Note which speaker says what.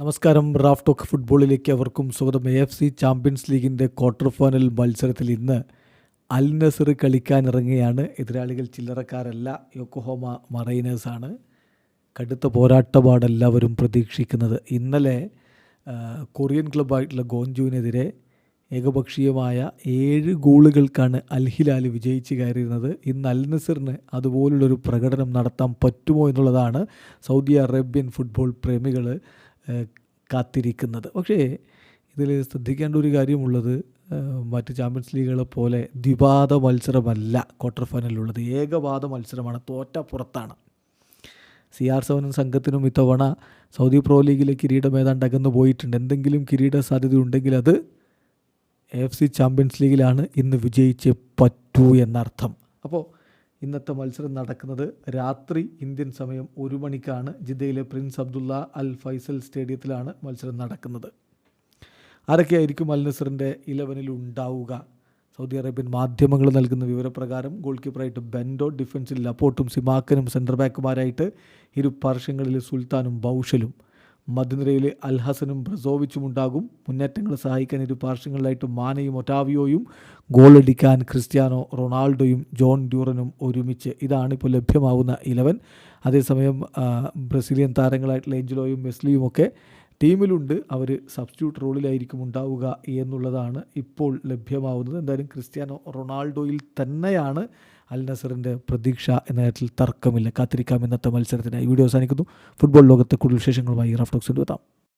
Speaker 1: നമസ്കാരം. Raf talk ഫുട്ബോളിലേക്ക് അവർക്കും സ്വാഗതം. AFC ചാമ്പ്യൻസ് ലീഗിൻ്റെ ക്വാർട്ടർ ഫൈനൽ മത്സരത്തിൽ ഇന്ന് അൽ നസർ കളിക്കാനിറങ്ങുകയാണ്. എതിരാളികൾ ചില്ലറക്കാരല്ല, യോക്കോഹാമ മറൈനേഴ്സാണ്. കടുത്ത പോരാട്ടമാണ് എല്ലാവരും പ്രതീക്ഷിക്കുന്നത്. ഇന്നലെ കൊറിയൻ ക്ലബ്ബായിട്ടുള്ള ഗോഞ്ചുവിനെതിരെ ഏകപക്ഷീയമായ 7 ഗോളുകൾക്കാണ് അൽ ഹിലാൽ വിജയിച്ച് കയറിയിരുന്നത്. ഇന്ന് അൽ നസറിന് അതുപോലുള്ളൊരു പ്രകടനം നടത്താൻ പറ്റുമോ എന്നുള്ളതാണ് സൗദി അറേബ്യൻ ഫുട്ബോൾ പ്രേമികൾ കാത്തിരിക്കുന്നത്. പക്ഷേ ഇതിൽ ശ്രദ്ധിക്കേണ്ട ഒരു കാര്യമുള്ളത്, മറ്റ് ചാമ്പ്യൻസ് ലീഗുകളെ പോലെ ദ്വിപാദ മത്സരമല്ല ക്വാർട്ടർ ഫൈനലിലുള്ളത്. ഏകപാദ മത്സരമാണ്. തോറ്റ പുറത്താണ്. CR7 സംഘത്തിനും ഇത്തവണ സൗദി പ്രോ ലീഗിലെ കിരീടം ഏതാണ്ട് അകന്നു പോയിട്ടുണ്ട്. എന്തെങ്കിലും കിരീട സാധ്യത ഉണ്ടെങ്കിൽ അത് AFC ചാമ്പ്യൻസ് ലീഗിലാണ് ഇന്ന് വിജയിച്ച് പറ്റൂ എന്നർത്ഥം. അപ്പോൾ ഇന്നത്തെ മത്സരം നടക്കുന്നത് രാത്രി ഇന്ത്യൻ സമയം 1 മണിക്കാണ്. ജിദ്ദയിലെ പ്രിൻസ് അബ്ദുള്ള അൽ ഫൈസൽ സ്റ്റേഡിയത്തിലാണ് മത്സരം നടക്കുന്നത്. ആരൊക്കെയായിരിക്കും അൽ നസറിൻ്റെ 11 ഉണ്ടാവുക? സൗദി അറേബ്യൻ മാധ്യമങ്ങൾ നൽകുന്ന വിവരപ്രകാരം ഗോൾ കീപ്പറായിട്ട് ബെൻഡോ, ഡിഫൻസിൽ ലപ്പോർട്ടും സിമാക്കനും, സെൻറ്റർ ബാക്കുമാരായിട്ട് ഇരു പാർശ്വങ്ങളിൽ സുൽത്താനും ബൗഷലും, മധ്യനിരയിൽ അൽ ഹസനും ബ്രസോവിച്ചും ഉണ്ടാകും. മുന്നേറ്റങ്ങളെ സഹായിക്കാൻ ഇരു പാർശ്വങ്ങളിലായിട്ട് മാനയും ഒറ്റാവിയോയും, ഗോളടിക്കാൻ ക്രിസ്ത്യാനോ റൊണാൾഡോയും ജോൺ ഡ്യൂറനും ഒരുമിച്ച്. ഇതാണിപ്പോൾ ലഭ്യമാവുന്ന 11. അതേസമയം ബ്രസീലിയൻ താരങ്ങളായിട്ടുള്ള ഏഞ്ചലോയും വെസ്ലിയും ഒക്കെ ടീമിലുണ്ട്. അവർ സബ്സ്റ്റിറ്റ്യൂട്ട് റോളിലായിരിക്കും ഉണ്ടാവുക എന്നുള്ളതാണ് ഇപ്പോൾ ലഭ്യമാവുന്നത്. എന്തായാലും ക്രിസ്ത്യാനോ റൊണാൾഡോയിൽ തന്നെയാണ് അൽ നസറിൻ്റെ പ്രതീക്ഷ എന്ന കാര്യത്തിൽ തർക്കമില്ല. കാത്തിരിക്കാം ഇന്നത്തെ മത്സരത്തിന്. ഈ വീഡിയോ അവസാനിക്കുന്നു. ഫുട്ബോൾ ലോകത്തെ കൂടുതൽ വിശേഷങ്ങളുമായി റാഫ് ടോക്സിൽ എത്താം.